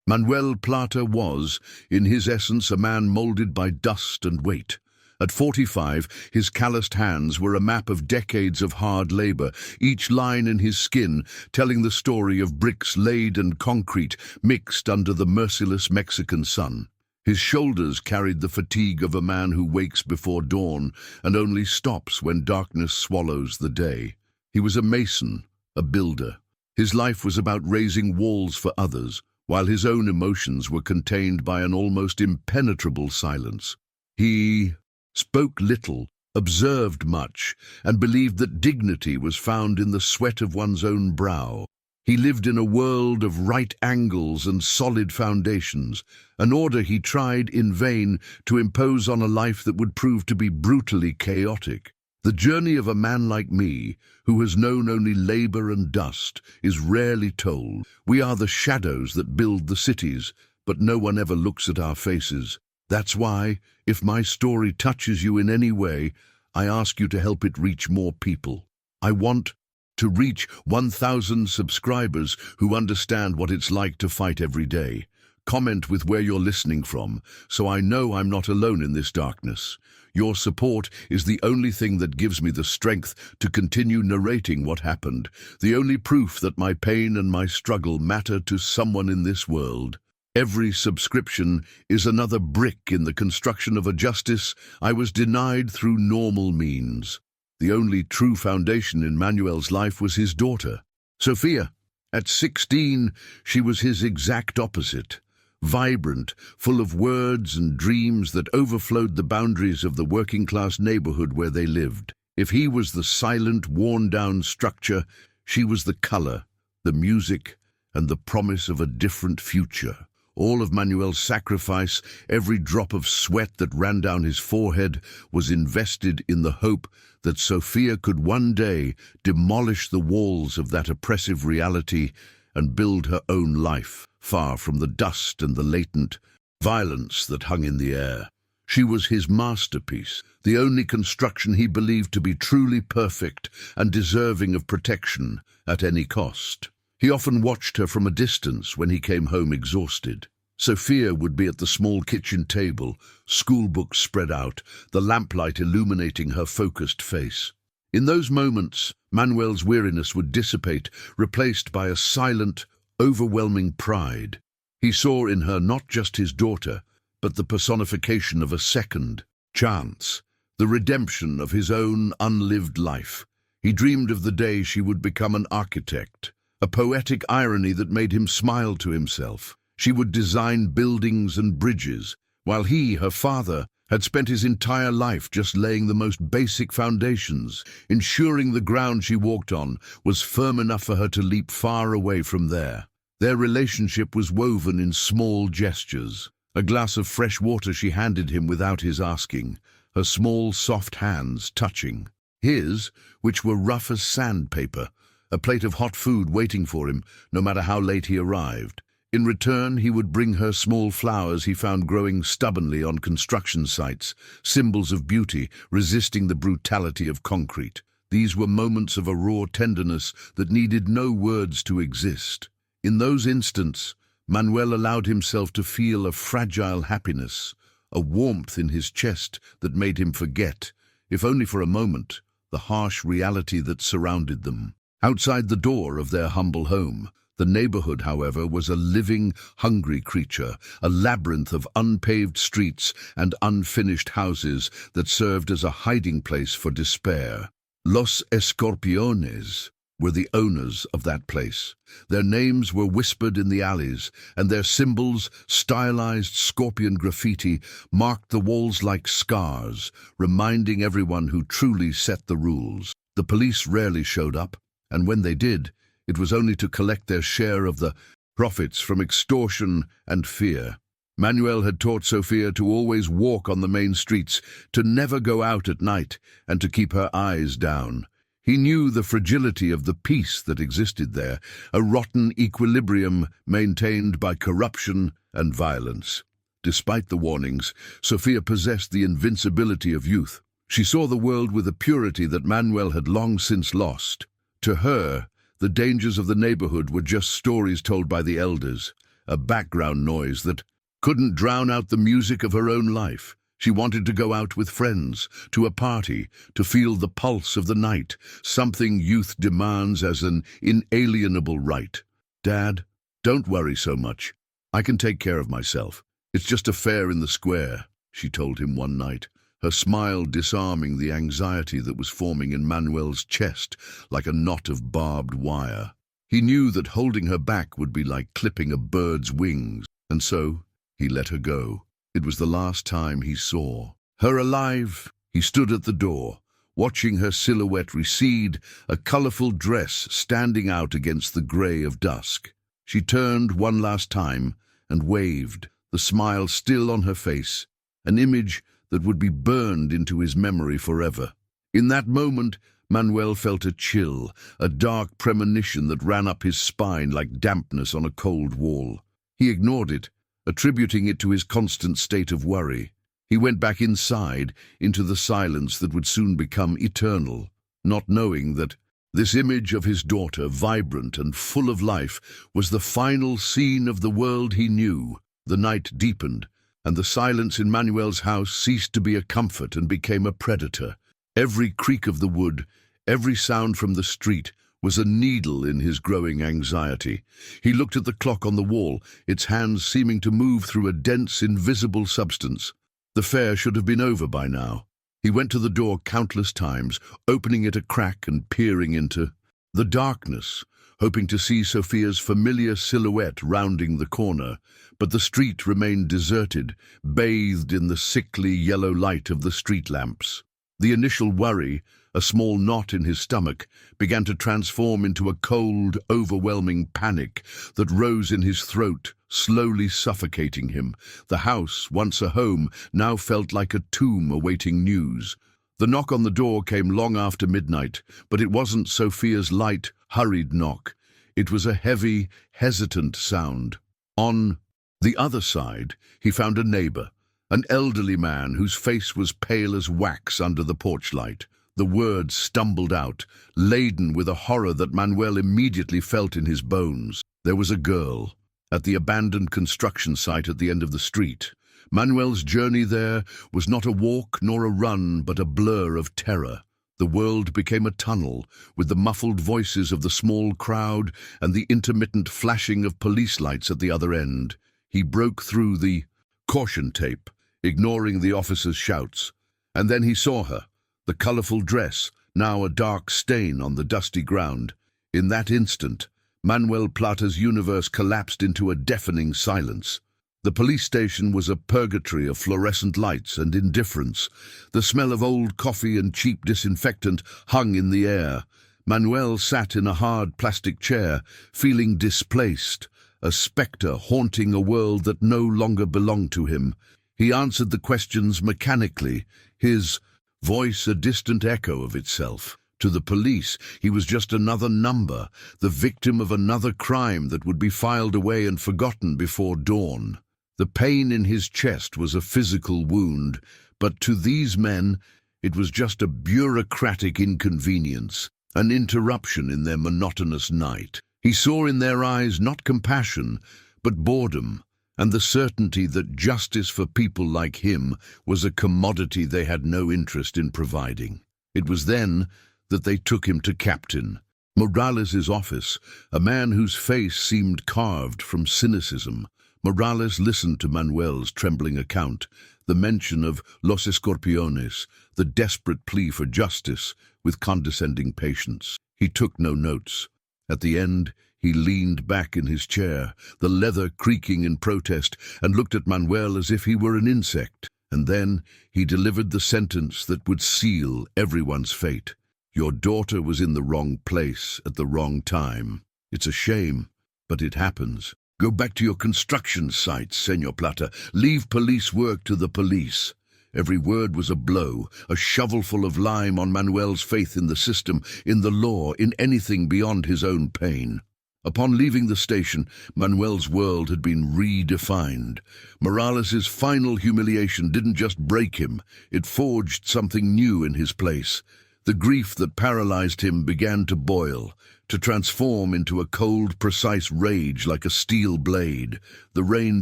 Manuel Plata was, in his essence, a man molded by dust and weight. At 45, his calloused hands were a map of decades of hard labor, each line in his skin telling the story of bricks laid and concrete mixed under the merciless Mexican sun. His shoulders carried the fatigue of a man who wakes before dawn and only stops when darkness swallows the day. He was a mason, a builder. His life was about raising walls for others, while his own emotions were contained by an almost impenetrable silence. He spoke little, observed much, and believed that dignity was found in the sweat of one's own brow. He lived in a world of right angles and solid foundations, an order he tried in vain to impose on a life that would prove to be brutally chaotic. The journey of a man like me, who has known only labor and dust, is rarely told. We are the shadows that build the cities, but no one ever looks at our faces. That's why, if my story touches you in any way, I ask you to help it reach more people. I want to reach 1,000 subscribers who understand what it's like to fight every day. Comment with where you're listening from, so I know I'm not alone in this darkness. Your support is the only thing that gives me the strength to continue narrating what happened, the only proof that my pain and my struggle matter to someone in this world. Every subscription is another brick in the construction of a justice I was denied through normal means. The only true foundation in Manuel's life was his daughter, Sofia. At 16, she was his exact opposite. Vibrant, full of words and dreams that overflowed the boundaries of the working-class neighborhood where they lived. If he was the silent, worn-down structure, she was the color, the music, and the promise of a different future. All of Manuel's sacrifice, every drop of sweat that ran down his forehead, was invested in the hope that Sofia could one day demolish the walls of that oppressive reality and build her own life, far from the dust and the latent violence that hung in the air. She was his masterpiece, the only construction he believed to be truly perfect and deserving of protection at any cost. He often watched her from a distance when he came home exhausted. Sofia would be at the small kitchen table, school books spread out, the lamplight illuminating her focused face. In those moments, Manuel's weariness would dissipate, replaced by a silent, overwhelming pride. He saw in her not just his daughter, but the personification of a second chance, the redemption of his own unlived life. He dreamed of the day she would become an architect, a poetic irony that made him smile to himself. She would design buildings and bridges, while he, her father, had spent his entire life just laying the most basic foundations, ensuring the ground she walked on was firm enough for her to leap far away from there. Their relationship was woven in small gestures. A glass of fresh water she handed him without his asking, her small, soft hands touching his, which were rough as sandpaper, a plate of hot food waiting for him, no matter how late he arrived. In return, he would bring her small flowers he found growing stubbornly on construction sites, symbols of beauty, resisting the brutality of concrete. These were moments of a raw tenderness that needed no words to exist. In those instants, Manuel allowed himself to feel a fragile happiness, a warmth in his chest that made him forget, if only for a moment, the harsh reality that surrounded them. Outside the door of their humble home, the neighborhood, however, was a living, hungry creature, a labyrinth of unpaved streets and unfinished houses that served as a hiding place for despair. Los Escorpiones were the owners of that place. Their names were whispered in the alleys, and their symbols, stylized scorpion graffiti, marked the walls like scars, reminding everyone who truly set the rules. The police rarely showed up, and when they did, it was only to collect their share of the profits from extortion and fear. Manuel had taught Sofia to always walk on the main streets, to never go out at night, and to keep her eyes down. He knew the fragility of the peace that existed there, a rotten equilibrium maintained by corruption and violence. Despite the warnings, Sofia possessed the invincibility of youth. She saw the world with a purity that Manuel had long since lost. To her, the dangers of the neighborhood were just stories told by the elders, a background noise that couldn't drown out the music of her own life. She wanted to go out with friends, to a party, to feel the pulse of the night, something youth demands as an inalienable right. "Dad, don't worry so much. I can take care of myself. It's just a fair in the square," she told him one night, her smile disarming the anxiety that was forming in Manuel's chest like a knot of barbed wire. He knew that holding her back would be like clipping a bird's wings, and so he let her go. It was the last time he saw her alive. He stood at the door, watching her silhouette recede, a colorful dress standing out against the gray of dusk. She turned one last time and waved, the smile still on her face, an image that would be burned into his memory forever. In that moment, Manuel felt a chill, a dark premonition that ran up his spine like dampness on a cold wall. He ignored it, attributing it to his constant state of worry. He went back inside, into the silence that would soon become eternal, not knowing that this image of his daughter, vibrant and full of life, was the final scene of the world he knew. The night deepened, and the silence in Manuel's house ceased to be a comfort and became a predator. Every creak of the wood, every sound from the street, was a needle in his growing anxiety. He looked at the clock on the wall, its hands seeming to move through a dense, invisible substance. The fair should have been over by now. He went to the door countless times, opening it a crack and peering into the darkness, hoping to see Sofia's familiar silhouette rounding the corner, but the street remained deserted, bathed in the sickly yellow light of the street lamps. The initial worry, a small knot in his stomach, began to transform into a cold, overwhelming panic that rose in his throat, slowly suffocating him. The house, once a home, now felt like a tomb awaiting news. The knock on the door came long after midnight, but it wasn't Sofia's light, hurried knock. It was a heavy, hesitant sound. On the other side, he found a neighbor, an elderly man whose face was pale as wax under the porch light. The words stumbled out, laden with a horror that Manuel immediately felt in his bones. There was a girl at the abandoned construction site at the end of the street. Manuel's journey there was not a walk nor a run, but a blur of terror. The world became a tunnel, with the muffled voices of the small crowd and the intermittent flashing of police lights at the other end. He broke through the caution tape, ignoring the officer's shouts, and then he saw her, the colorful dress, now a dark stain on the dusty ground. In that instant, Manuel Plata's universe collapsed into a deafening silence. The police station was a purgatory of fluorescent lights and indifference. The smell of old coffee and cheap disinfectant hung in the air. Manuel sat in a hard plastic chair, feeling displaced, a spectre haunting a world that no longer belonged to him. He answered the questions mechanically, his voice a distant echo of itself. To the police, he was just another number, the victim of another crime that would be filed away and forgotten before dawn. The pain in his chest was a physical wound, but to these men, it was just a bureaucratic inconvenience, an interruption in their monotonous night. He saw in their eyes not compassion, but boredom, and the certainty that justice for people like him was a commodity they had no interest in providing. It was then that they took him to Captain Morales' office, a man whose face seemed carved from cynicism. Morales listened to Manuel's trembling account, the mention of Los Escorpiones, the desperate plea for justice, with condescending patience. He took no notes. At the end, he leaned back in his chair, the leather creaking in protest, and looked at Manuel as if he were an insect. And then he delivered the sentence that would seal everyone's fate. Your daughter was in the wrong place at the wrong time. It's a shame, but it happens. Go back to your construction sites, Senor Plata. Leave police work to the police. Every word was a blow, a shovelful of lime on Manuel's faith in the system, in the law, in anything beyond his own pain. Upon leaving the station, Manuel's world had been redefined. Morales' final humiliation didn't just break him, it forged something new in his place. The grief that paralyzed him began to boil, to transform into a cold, precise rage like a steel blade. The rain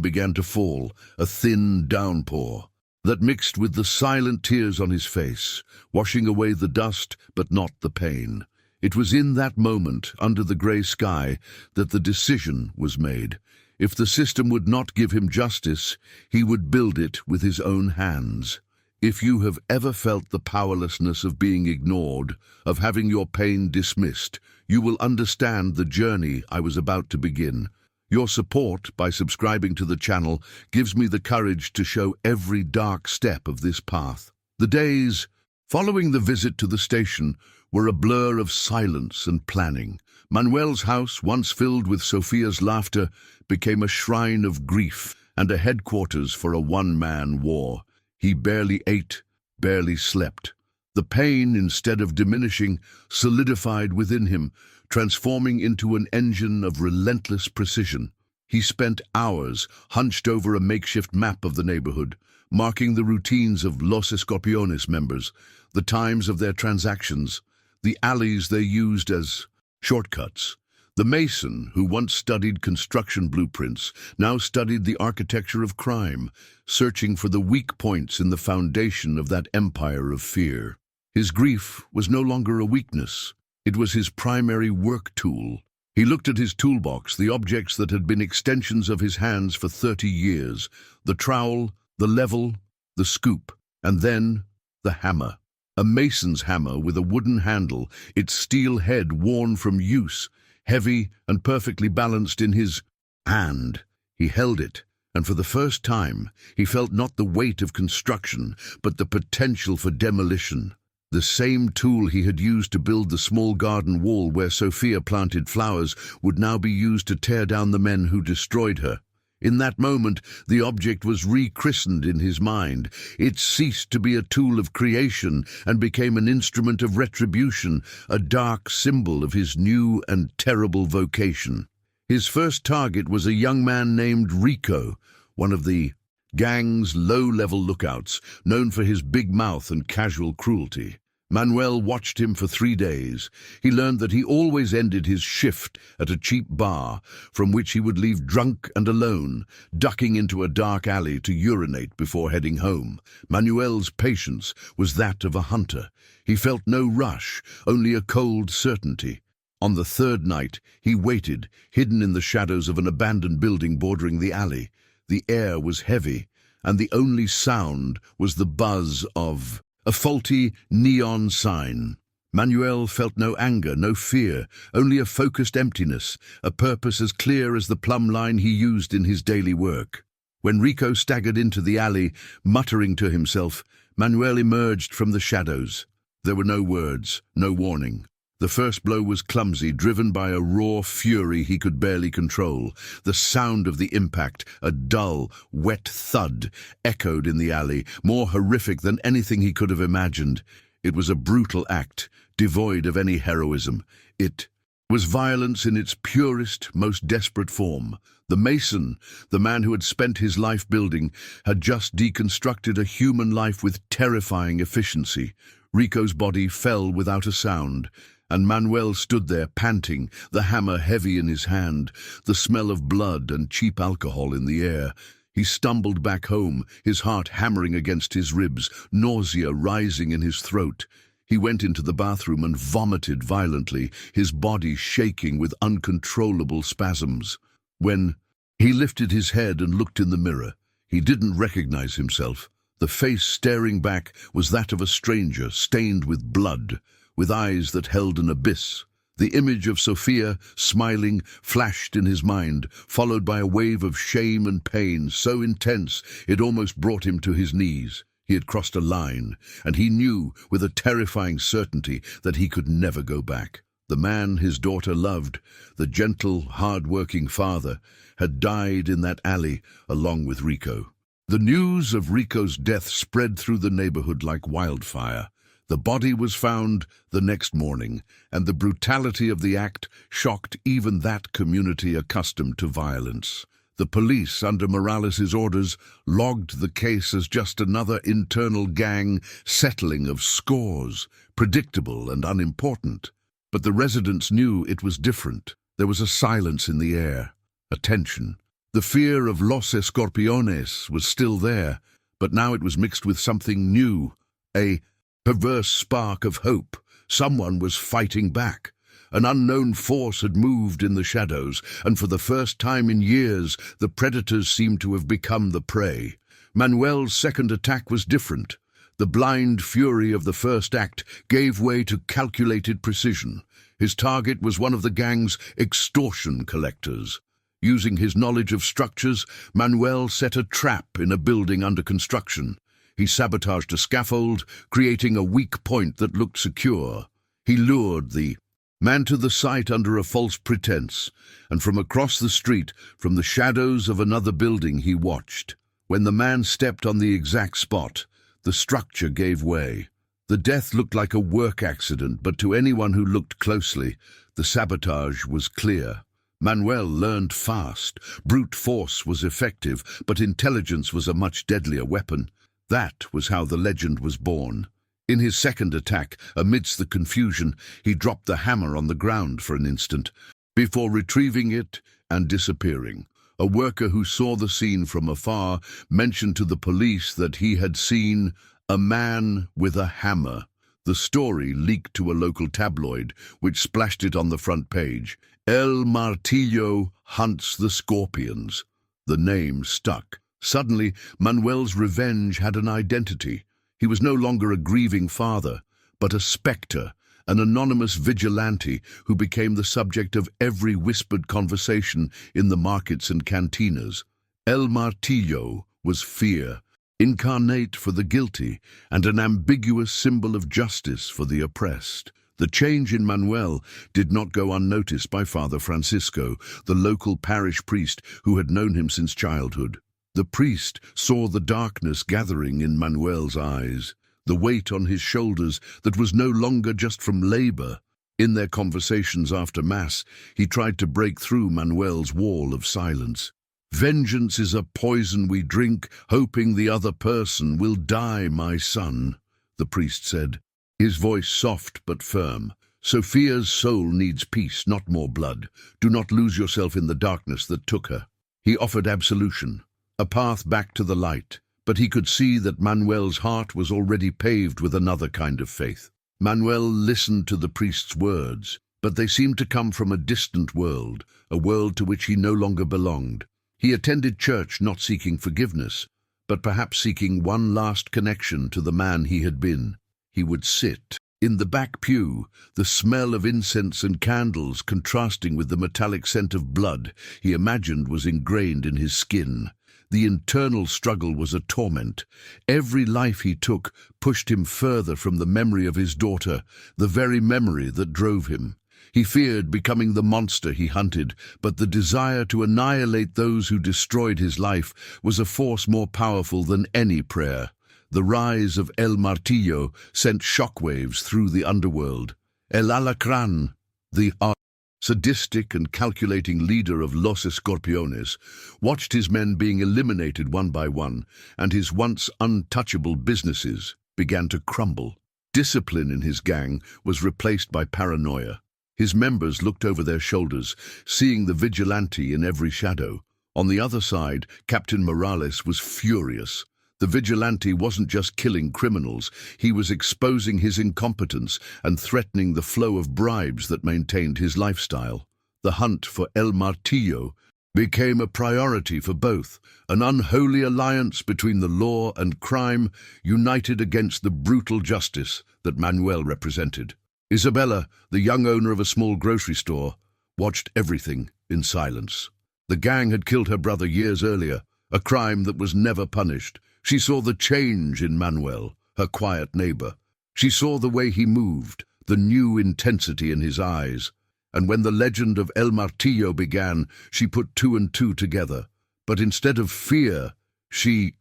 began to fall, a thin downpour that mixed with the silent tears on his face, washing away the dust but not the pain. It was in that moment, under the grey sky, that the decision was made. If the system would not give him justice, he would build it with his own hands. If you have ever felt the powerlessness of being ignored, of having your pain dismissed, you will understand the journey I was about to begin. Your support by subscribing to the channel gives me the courage to show every dark step of this path. The days following the visit to the station were a blur of silence and planning. Manuel's house, once filled with Sofia's laughter, became a shrine of grief and a headquarters for a one-man war. He barely ate, barely slept. The pain, instead of diminishing, solidified within him, transforming into an engine of relentless precision. He spent hours hunched over a makeshift map of the neighborhood, marking the routines of Los Escorpiones members, the times of their transactions, the alleys they used as shortcuts. The mason, who once studied construction blueprints, now studied the architecture of crime, searching for the weak points in the foundation of that empire of fear. His grief was no longer a weakness. It was his primary work tool. He looked at his toolbox, the objects that had been extensions of his hands for 30 years, the trowel, the level, the scoop, and then the hammer. A mason's hammer with a wooden handle, its steel head worn from use, heavy and perfectly balanced in his hand. He held it, and for the first time, he felt not the weight of construction, but the potential for demolition. The same tool he had used to build the small garden wall where Sofia planted flowers would now be used to tear down the men who destroyed her. In that moment, the object was rechristened in his mind. It ceased to be a tool of creation and became an instrument of retribution, a dark symbol of his new and terrible vocation. His first target was a young man named Rico, one of the gang's low-level lookouts, known for his big mouth and casual cruelty. Manuel watched him for 3 days. He learned that he always ended his shift at a cheap bar, from which he would leave drunk and alone, ducking into a dark alley to urinate before heading home. Manuel's patience was that of a hunter. He felt no rush, only a cold certainty. On the 3rd night, he waited, hidden in the shadows of an abandoned building bordering the alley. The air was heavy, and the only sound was the buzz of a faulty neon sign. Manuel felt no anger, no fear, only a focused emptiness, a purpose as clear as the plumb line he used in his daily work. When Rico staggered into the alley, muttering to himself, Manuel emerged from the shadows. There were no words, no warning. The first blow was clumsy, driven by a raw fury he could barely control. The sound of the impact, a dull, wet thud, echoed in the alley, more horrific than anything he could have imagined. It was a brutal act, devoid of any heroism. It was violence in its purest, most desperate form. The mason, the man who had spent his life building, had just deconstructed a human life with terrifying efficiency. Rico's body fell without a sound, and Manuel stood there panting, the hammer heavy in his hand, the smell of blood and cheap alcohol in the air. He stumbled back home, his heart hammering against his ribs, nausea rising in his throat. He went into the bathroom and vomited violently, his body shaking with uncontrollable spasms. When he lifted his head and looked in the mirror, he didn't recognize himself. The face staring back was that of a stranger, stained with blood, with eyes that held an abyss. The image of Sofia, smiling, flashed in his mind, followed by a wave of shame and pain so intense it almost brought him to his knees. He had crossed a line, and he knew with a terrifying certainty that he could never go back. The man his daughter loved, the gentle, hard-working father, had died in that alley along with Rico. The news of Rico's death spread through the neighborhood like wildfire. The body was found the next morning, and the brutality of the act shocked even that community accustomed to violence. The police, under Morales's orders, logged the case as just another internal gang settling of scores, predictable and unimportant. But the residents knew it was different. There was a silence in the air, a tension. The fear of los escorpiones was still there, but now it was mixed with something new, a perverse spark of hope. Someone was fighting back. An unknown force had moved in the shadows, and for the first time in years, the predators seemed to have become the prey. Manuel's second attack was different. The blind fury of the first act gave way to calculated precision. His target was one of the gang's extortion collectors. Using his knowledge of structures, Manuel set a trap in a building under construction. He sabotaged a scaffold, creating a weak point that looked secure. He lured the man to the site under a false pretense, and from across the street, from the shadows of another building, he watched. When the man stepped on the exact spot, the structure gave way. The death looked like a work accident, but to anyone who looked closely, the sabotage was clear. Manuel learned fast. Brute force was effective, but intelligence was a much deadlier weapon. That was how the legend was born. In his second attack, amidst the confusion, he dropped the hammer on the ground for an instant, before retrieving it and disappearing. A worker who saw the scene from afar mentioned to the police that he had seen a man with a hammer. The story leaked to a local tabloid, which splashed it on the front page. El Martillo hunts the scorpions. The name stuck. Suddenly, Manuel's revenge had an identity. He was no longer a grieving father, but a spectre, an anonymous vigilante who became the subject of every whispered conversation in the markets and cantinas. El Martillo was fear, incarnate for the guilty, and an ambiguous symbol of justice for the oppressed. The change in Manuel did not go unnoticed by Father Francisco, the local parish priest who had known him since childhood. The priest saw the darkness gathering in Manuel's eyes, the weight on his shoulders that was no longer just from labor. In their conversations after Mass, he tried to break through Manuel's wall of silence. "Vengeance is a poison we drink, hoping the other person will die, my son," the priest said, his voice soft but firm. "Sofia's soul needs peace, not more blood. Do not lose yourself in the darkness that took her." He offered absolution, a path back to the light, but he could see that Manuel's heart was already paved with another kind of faith. Manuel listened to the priest's words, but they seemed to come from a distant world, a world to which he no longer belonged. He attended church not seeking forgiveness, but perhaps seeking one last connection to the man he had been. He would sit in the back pew, the smell of incense and candles contrasting with the metallic scent of blood he imagined was ingrained in his skin. The internal struggle was a torment. Every life he took pushed him further from the memory of his daughter, the very memory that drove him. He feared becoming the monster he hunted, but the desire to annihilate those who destroyed his life was a force more powerful than any prayer. The rise of El Martillo sent shockwaves through the underworld. El Alacrán, the sadistic and calculating leader of Los Escorpiones, watched his men being eliminated one by one, and his once untouchable businesses began to crumble. Discipline in his gang was replaced by paranoia. His members looked over their shoulders, seeing the vigilante in every shadow. On the other side, Captain Morales was furious. The vigilante wasn't just killing criminals, he was exposing his incompetence and threatening the flow of bribes that maintained his lifestyle. The hunt for El Martillo became a priority for both, an unholy alliance between the law and crime united against the brutal justice that Manuel represented. Isabella, the young owner of a small grocery store, watched everything in silence. The gang had killed her brother years earlier, a crime that was never punished. She saw the change in Manuel, her quiet neighbor. She saw the way he moved, the new intensity in his eyes. And when the legend of El Martillo began, she put two and two together. But instead of fear, she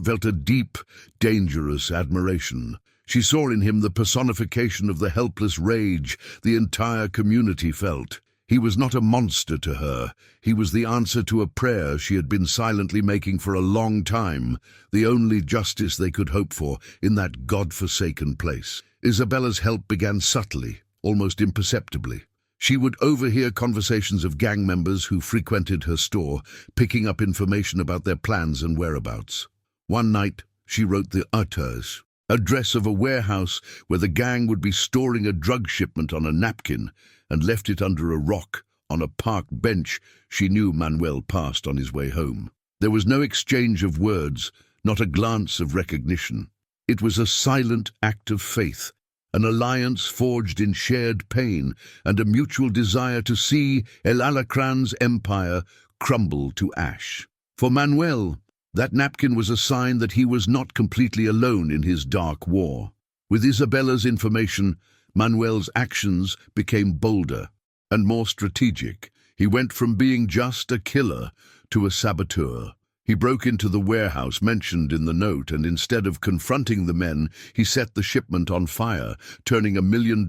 felt a deep, dangerous admiration. She saw in him the personification of the helpless rage the entire community felt. He was not a monster to her. He was the answer to a prayer she had been silently making for a long time, the only justice they could hope for in that God-forsaken place. Isabella's help began subtly, almost imperceptibly. She would overhear conversations of gang members who frequented her store, picking up information about their plans and whereabouts. One night, she wrote the address of a warehouse where the gang would be storing a drug shipment on a napkin, and left it under a rock on a park bench she knew Manuel passed on his way home. There was no exchange of words, not a glance of recognition. It was a silent act of faith, an alliance forged in shared pain and a mutual desire to see El Alacran's empire crumble to ash. For Manuel, that napkin was a sign that he was not completely alone in his dark war. With Isabella's information, Manuel's actions became bolder and more strategic. He went from being just a killer to a saboteur. He broke into the warehouse mentioned in the note, and instead of confronting the men, he set the shipment on fire, turning $1 million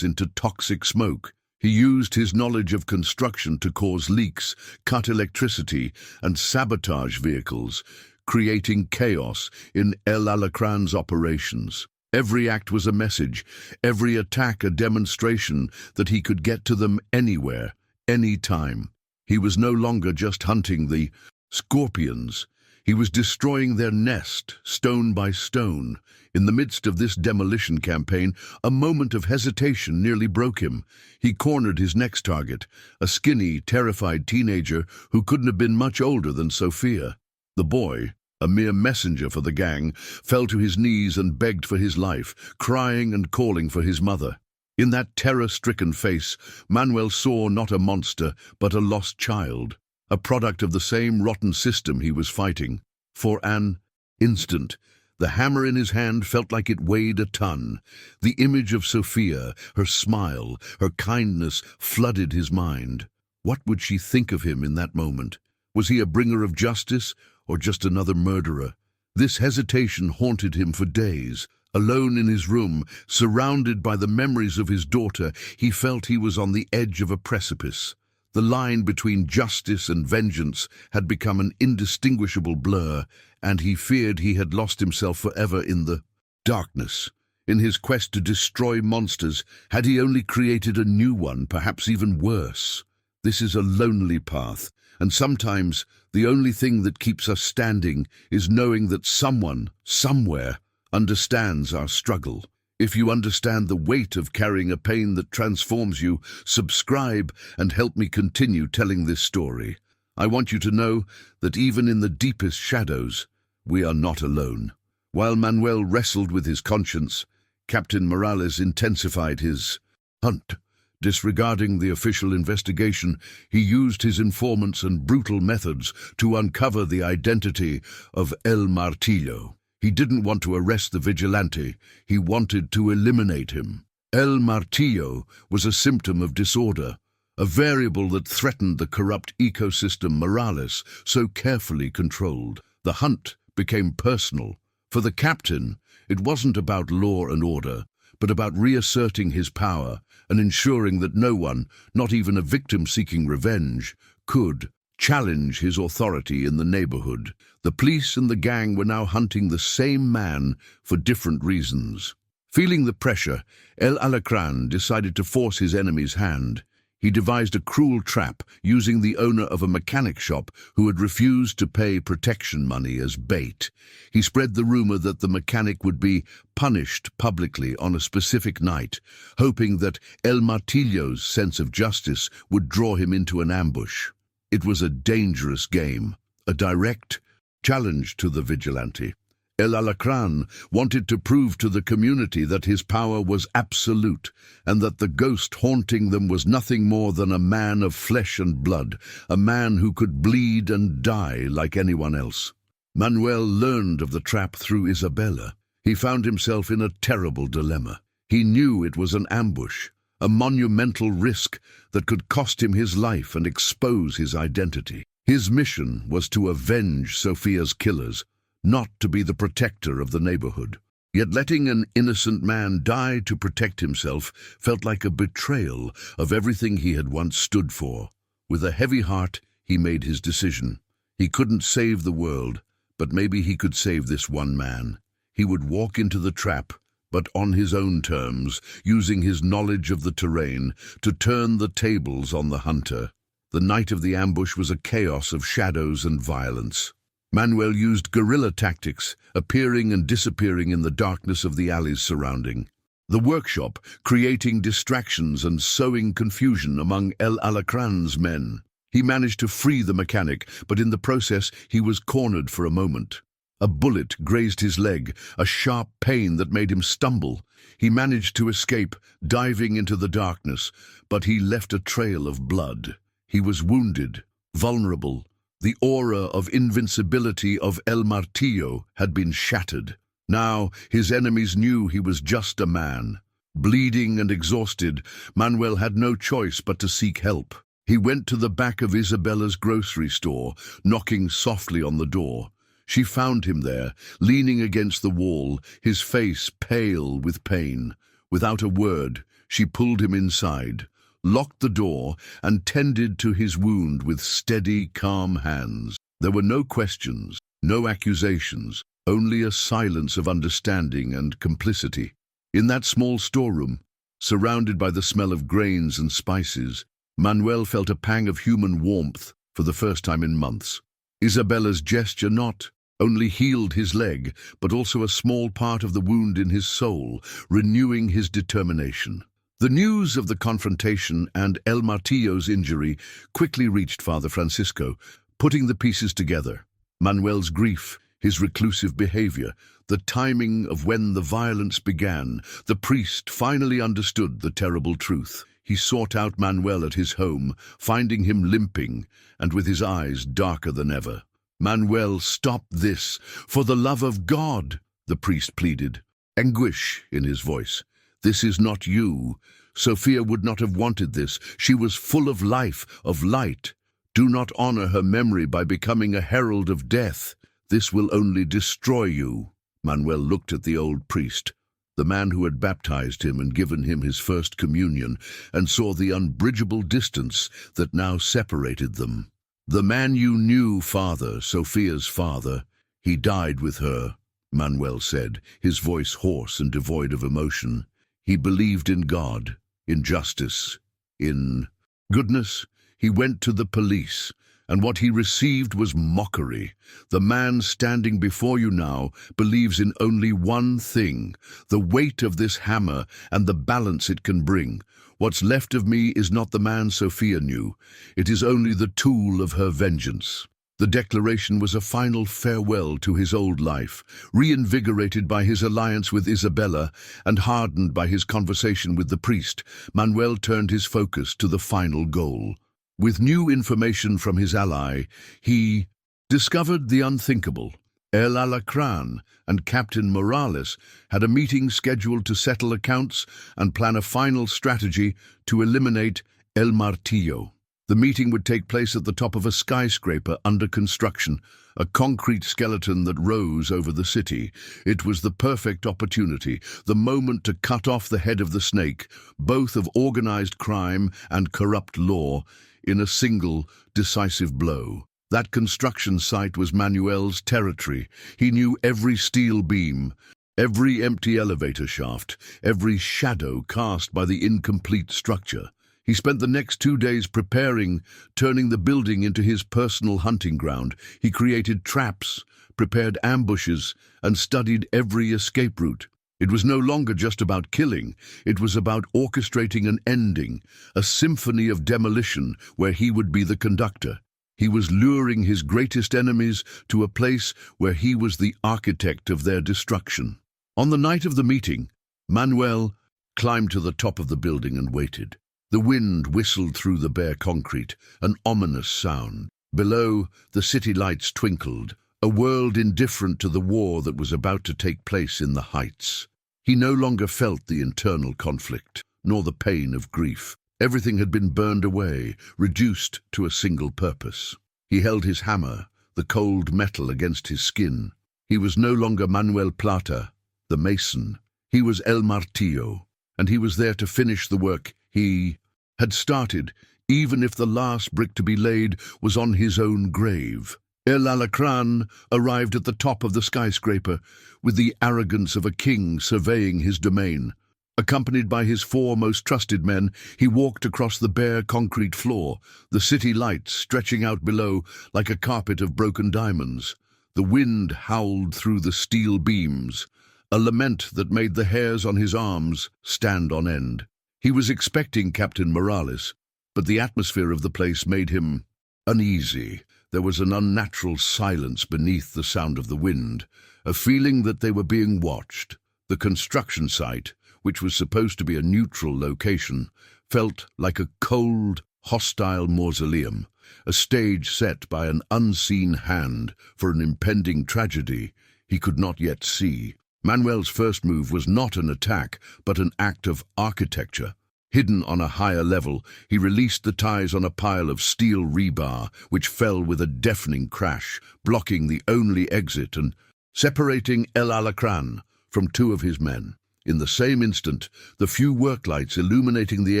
into toxic smoke. He used his knowledge of construction to cause leaks, cut electricity, and sabotage vehicles, creating chaos in El Alacran's operations. Every act was a message, every attack a demonstration that he could get to them anywhere, anytime. He was no longer just hunting the scorpions. He was destroying their nest, stone by stone. In the midst of this demolition campaign, a moment of hesitation nearly broke him. He cornered his next target, a skinny, terrified teenager who couldn't have been much older than Sofia. The boy, a mere messenger for the gang, fell to his knees and begged for his life, crying and calling for his mother. In that terror-stricken face, Manuel saw not a monster, but a lost child, a product of the same rotten system he was fighting. For an instant, the hammer in his hand felt like it weighed a ton. The image of Sofia, her smile, her kindness, flooded his mind. What would she think of him in that moment? Was he a bringer of justice, or just another murderer? This hesitation haunted him for days. Alone in his room, surrounded by the memories of his daughter, he felt he was on the edge of a precipice. The line between justice and vengeance had become an indistinguishable blur, and he feared he had lost himself forever in the darkness. In his quest to destroy monsters, had he only created a new one, perhaps even worse? This is a lonely path, and sometimes the only thing that keeps us standing is knowing that someone, somewhere, understands our struggle. If you understand the weight of carrying a pain that transforms you, subscribe and help me continue telling this story. I want you to know that even in the deepest shadows, we are not alone. While Manuel wrestled with his conscience, Captain Morales intensified his hunt. Disregarding the official investigation, he used his informants and brutal methods to uncover the identity of El Martillo. He didn't want to arrest the vigilante, he wanted to eliminate him. El Martillo was a symptom of disorder, a variable that threatened the corrupt ecosystem Morales so carefully controlled. The hunt became personal. For the captain, it wasn't about law and order, but about reasserting his power and ensuring that no one, not even a victim seeking revenge, could challenge his authority in the neighborhood. The police and the gang were now hunting the same man for different reasons. Feeling the pressure, El Alacran decided to force his enemy's hand. He devised a cruel trap using the owner of a mechanic shop who had refused to pay protection money as bait. He spread the rumor that the mechanic would be punished publicly on a specific night, hoping that El Martillo's sense of justice would draw him into an ambush. It was a dangerous game, a direct challenge to the vigilante. El Alacran wanted to prove to the community that his power was absolute, and that the ghost haunting them was nothing more than a man of flesh and blood, a man who could bleed and die like anyone else. Manuel learned of the trap through Isabella. He found himself in a terrible dilemma. He knew it was an ambush, a monumental risk that could cost him his life and expose his identity. His mission was to avenge Sofia's killers, not to be the protector of the neighborhood. Yet letting an innocent man die to protect himself felt like a betrayal of everything he had once stood for. With a heavy heart, he made his decision. He couldn't save the world, but maybe he could save this one man. He would walk into the trap, but on his own terms, using his knowledge of the terrain to turn the tables on the hunter. The night of the ambush was a chaos of shadows and violence. Manuel used guerrilla tactics, appearing and disappearing in the darkness of the alleys surrounding. The workshop, creating distractions and sowing confusion among El Alacran's men. He managed to free the mechanic, but in the process he was cornered for a moment. A bullet grazed his leg, a sharp pain that made him stumble. He managed to escape, diving into the darkness, but he left a trail of blood. He was wounded, vulnerable. The aura of invincibility of El Martillo had been shattered. Now his enemies knew he was just a man. Bleeding and exhausted, Manuel had no choice but to seek help. He went to the back of Isabella's grocery store, knocking softly on the door. She found him there, leaning against the wall, his face pale with pain. Without a word, she pulled him inside, locked the door, and tended to his wound with steady, calm hands. There were no questions, no accusations, only a silence of understanding and complicity. In that small storeroom, surrounded by the smell of grains and spices, Manuel felt a pang of human warmth for the first time in months. Isabella's gesture not only healed his leg, but also a small part of the wound in his soul, renewing his determination. The news of the confrontation and El Martillo's injury quickly reached Father Francisco, putting the pieces together. Manuel's grief, his reclusive behavior, the timing of when the violence began, the priest finally understood the terrible truth. He sought out Manuel at his home, finding him limping and with his eyes darker than ever. "Manuel, stop this, for the love of God," the priest pleaded, anguish in his voice. "This is not you. Sofia would not have wanted this. She was full of life, of light. Do not honor her memory by becoming a herald of death. This will only destroy you." Manuel looked at the old priest, the man who had baptized him and given him his first communion, and saw the unbridgeable distance that now separated them. "The man you knew, Father, Sofia's father, he died with her," Manuel said, his voice hoarse and devoid of emotion. "He believed in God, in justice, in goodness. He went to the police, and what he received was mockery. The man standing before you now believes in only one thing, the weight of this hammer and the balance it can bring. What's left of me is not the man Sofia knew. It is only the tool of her vengeance." The declaration was a final farewell to his old life, reinvigorated by his alliance with Isabella and hardened by his conversation with the priest. Manuel turned his focus to the final goal. With new information from his ally, he discovered the unthinkable. El Alacran and Captain Morales had a meeting scheduled to settle accounts and plan a final strategy to eliminate El Martillo. The meeting would take place at the top of a skyscraper under construction, a concrete skeleton that rose over the city. It was the perfect opportunity, the moment to cut off the head of the snake, both of organized crime and corrupt law, in a single, decisive blow. That construction site was Manuel's territory. He knew every steel beam, every empty elevator shaft, every shadow cast by the incomplete structure. He spent the next 2 days preparing, turning the building into his personal hunting ground. He created traps, prepared ambushes, and studied every escape route. It was no longer just about killing. It was about orchestrating an ending, a symphony of demolition where he would be the conductor. He was luring his greatest enemies to a place where he was the architect of their destruction. On the night of the meeting, Manuel climbed to the top of the building and waited. The wind whistled through the bare concrete, an ominous sound. Below, the city lights twinkled, a world indifferent to the war that was about to take place in the heights. He no longer felt the internal conflict, nor the pain of grief. Everything had been burned away, reduced to a single purpose. He held his hammer, the cold metal against his skin. He was no longer Manuel Plata, the mason. He was El Martillo, and he was there to finish the work he had started, even if the last brick to be laid was on his own grave. El Alacran arrived at the top of the skyscraper with the arrogance of a king surveying his domain. Accompanied by his 4 most trusted men, he walked across the bare concrete floor, the city lights stretching out below like a carpet of broken diamonds. The wind howled through the steel beams, a lament that made the hairs on his arms stand on end. He was expecting Captain Morales, but the atmosphere of the place made him uneasy. There was an unnatural silence beneath the sound of the wind, a feeling that they were being watched. The construction site, which was supposed to be a neutral location, felt like a cold, hostile mausoleum, a stage set by an unseen hand for an impending tragedy he could not yet see. Manuel's first move was not an attack, but an act of architecture. Hidden on a higher level, he released the ties on a pile of steel rebar, which fell with a deafening crash, blocking the only exit and separating El Alacran from 2 of his men. In the same instant, the few work lights illuminating the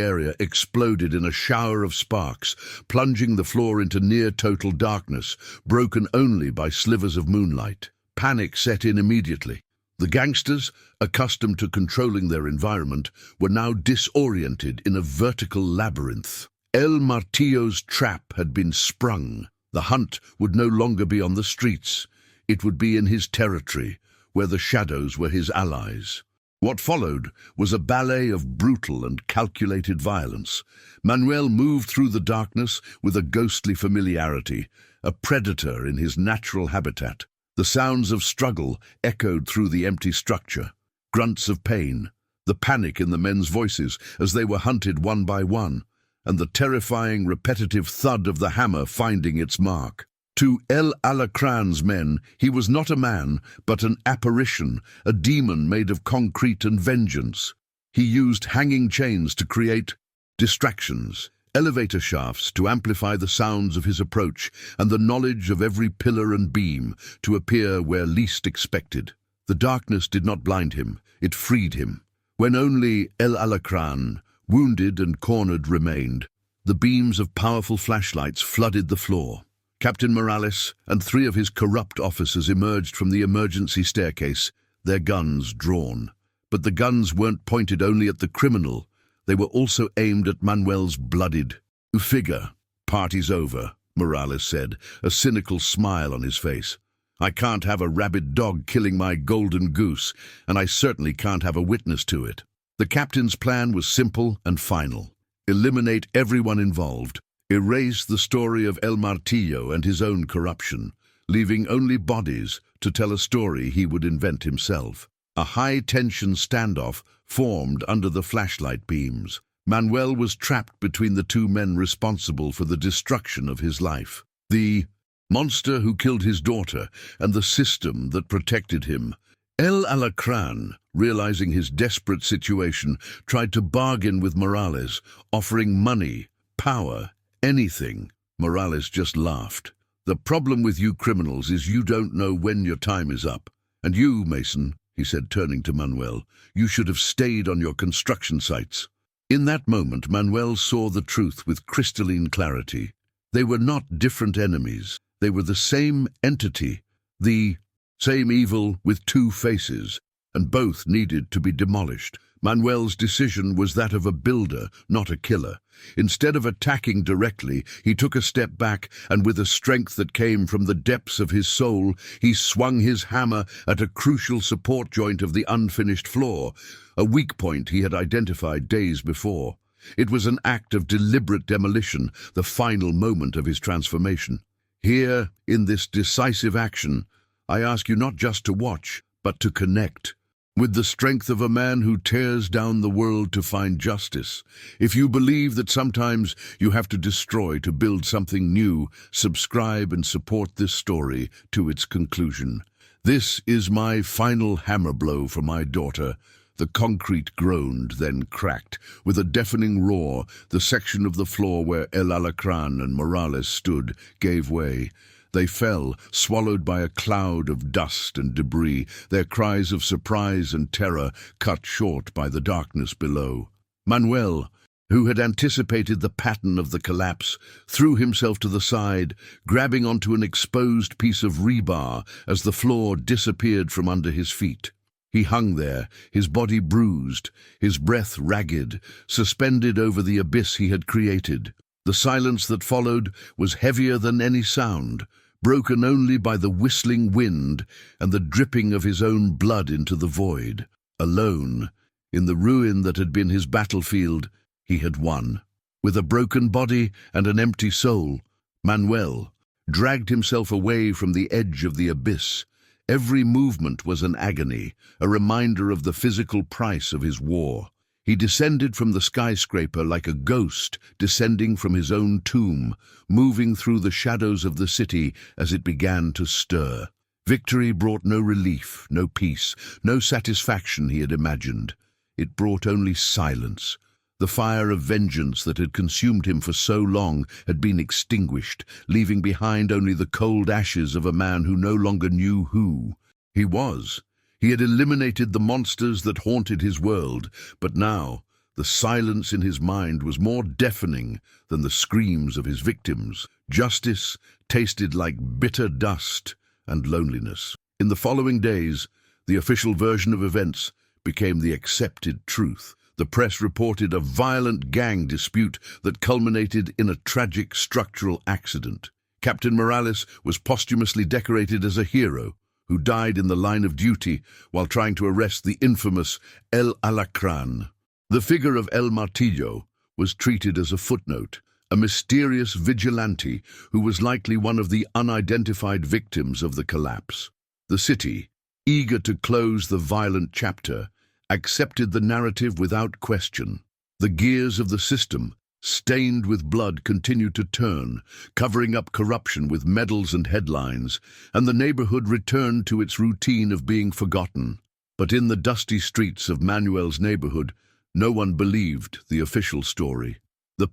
area exploded in a shower of sparks, plunging the floor into near-total darkness, broken only by slivers of moonlight. Panic set in immediately. The gangsters, accustomed to controlling their environment, were now disoriented in a vertical labyrinth. El Martillo's trap had been sprung. The hunt would no longer be on the streets. It would be in his territory, where the shadows were his allies. What followed was a ballet of brutal and calculated violence. Manuel moved through the darkness with a ghostly familiarity, a predator in his natural habitat. The sounds of struggle echoed through the empty structure, grunts of pain, the panic in the men's voices as they were hunted one by one, and the terrifying repetitive thud of the hammer finding its mark. To El Alacran's men, he was not a man, but an apparition, a demon made of concrete and vengeance. He used hanging chains to create distractions, elevator shafts to amplify the sounds of his approach, and the knowledge of every pillar and beam to appear where least expected. The darkness did not blind him, it freed him. When only El Alacran, wounded and cornered, remained, the beams of powerful flashlights flooded the floor. Captain Morales and 3 of his corrupt officers emerged from the emergency staircase, their guns drawn. But the guns weren't pointed only at the criminal. They were also aimed at Manuel's blooded figure. "Party's over," Morales said, a cynical smile on his face. "I can't have a rabid dog killing my golden goose, and I certainly can't have a witness to it." The captain's plan was simple and final. Eliminate everyone involved. Erase the story of El Martillo and his own corruption, leaving only bodies to tell a story he would invent himself. A high-tension standoff formed under the flashlight beams. Manuel was trapped between the 2 men responsible for the destruction of his life. The monster who killed his daughter and the system that protected him. El Alacran, realizing his desperate situation, tried to bargain with Morales, offering money, power, anything. Morales just laughed. "The problem with you criminals is you don't know when your time is up. And you, Mason," he said, turning to Manuel, "you should have stayed on your construction sites." In that moment, Manuel saw the truth with crystalline clarity. They were not different enemies. They were the same entity, the same evil with 2 faces, and both needed to be demolished. Manuel's decision was that of a builder, not a killer. Instead of attacking directly, he took a step back, and with a strength that came from the depths of his soul, he swung his hammer at a crucial support joint of the unfinished floor, a weak point he had identified days before. It was an act of deliberate demolition, the final moment of his transformation. Here, in this decisive action, I ask you not just to watch, but to connect. With the strength of a man who tears down the world to find justice. If you believe that sometimes you have to destroy to build something new, subscribe and support this story to its conclusion. This is my final hammer blow for my daughter. The concrete groaned, then cracked. With a deafening roar, the section of the floor where El Alacran and Morales stood gave way. They fell, swallowed by a cloud of dust and debris, their cries of surprise and terror cut short by the darkness below. Manuel, who had anticipated the pattern of the collapse, threw himself to the side, grabbing onto an exposed piece of rebar as the floor disappeared from under his feet. He hung there, his body bruised, his breath ragged, suspended over the abyss he had created. The silence that followed was heavier than any sound, broken only by the whistling wind and the dripping of his own blood into the void. Alone, in the ruin that had been his battlefield, he had won. With a broken body and an empty soul, Manuel dragged himself away from the edge of the abyss. Every movement was an agony, a reminder of the physical price of his war. He descended from the skyscraper like a ghost descending from his own tomb, moving through the shadows of the city as it began to stir. Victory brought no relief, no peace, no satisfaction he had imagined. It brought only silence. The fire of vengeance that had consumed him for so long had been extinguished, leaving behind only the cold ashes of a man who no longer knew who he was. He had eliminated the monsters that haunted his world, but now the silence in his mind was more deafening than the screams of his victims. Justice tasted like bitter dust and loneliness. In the following days, the official version of events became the accepted truth. The press reported a violent gang dispute that culminated in a tragic structural accident. Captain Morales was posthumously decorated as a hero who died in the line of duty while trying to arrest the infamous El Alacrán. The figure of El Martillo was treated as a footnote, a mysterious vigilante who was likely one of the unidentified victims of the collapse. The city, eager to close the violent chapter, accepted the narrative without question. The gears of the system, stained with blood, continued to turn, covering up corruption with medals and headlines, and the neighborhood returned to its routine of being forgotten. But in the dusty streets of Manuel's neighborhood, no one believed the official story. The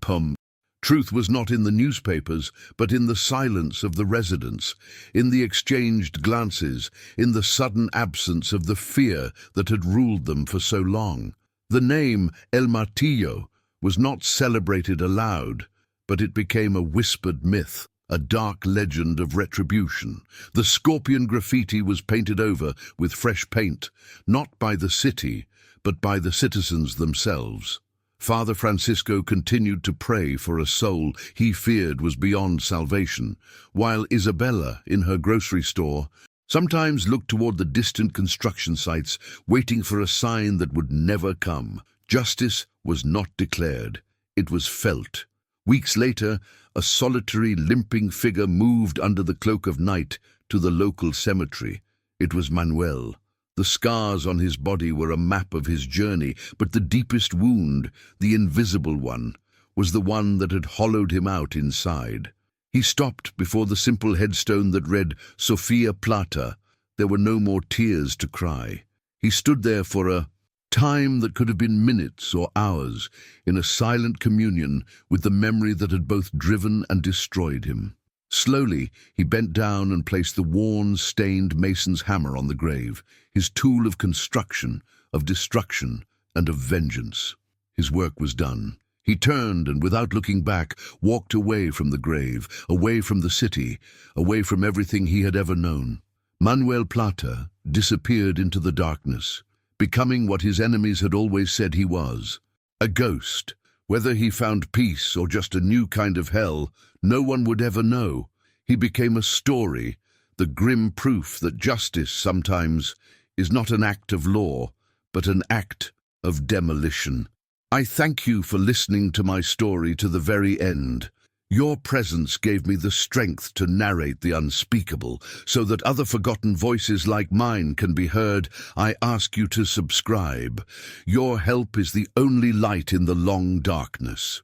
truth was not in the newspapers, but in the silence of the residents, in the exchanged glances, in the sudden absence of the fear that had ruled them for so long. The name El Martillo was not celebrated aloud, but it became a whispered myth, a dark legend of retribution. The scorpion graffiti was painted over with fresh paint, not by the city, but by the citizens themselves. Father Francisco continued to pray for a soul he feared was beyond salvation, while Isabella, in her grocery store, sometimes looked toward the distant construction sites, waiting for a sign that would never come. Justice was not declared, it was felt. Weeks later, a solitary, limping figure moved under the cloak of night to the local cemetery. It was Manuel. The scars on his body were a map of his journey, but the deepest wound, the invisible one, was the one that had hollowed him out inside. He stopped before the simple headstone that read, Sofia Plata. There were no more tears to cry. He stood there for a time that could have been minutes or hours, in a silent communion with the memory that had both driven and destroyed him. Slowly, he bent down and placed the worn, stained mason's hammer on the grave, his tool of construction, of destruction, and of vengeance. His work was done. He turned and, without looking back, walked away from the grave, away from the city, away from everything he had ever known. Manuel Plata disappeared into the darkness, becoming what his enemies had always said he was, a ghost. Whether he found peace or just a new kind of hell, no one would ever know. He became a story, the grim proof that justice sometimes is not an act of law, but an act of demolition. I thank you for listening to my story to the very end. Your presence gave me the strength to narrate the unspeakable, so that other forgotten voices like mine can be heard. I ask you to subscribe. Your help is the only light in the long darkness.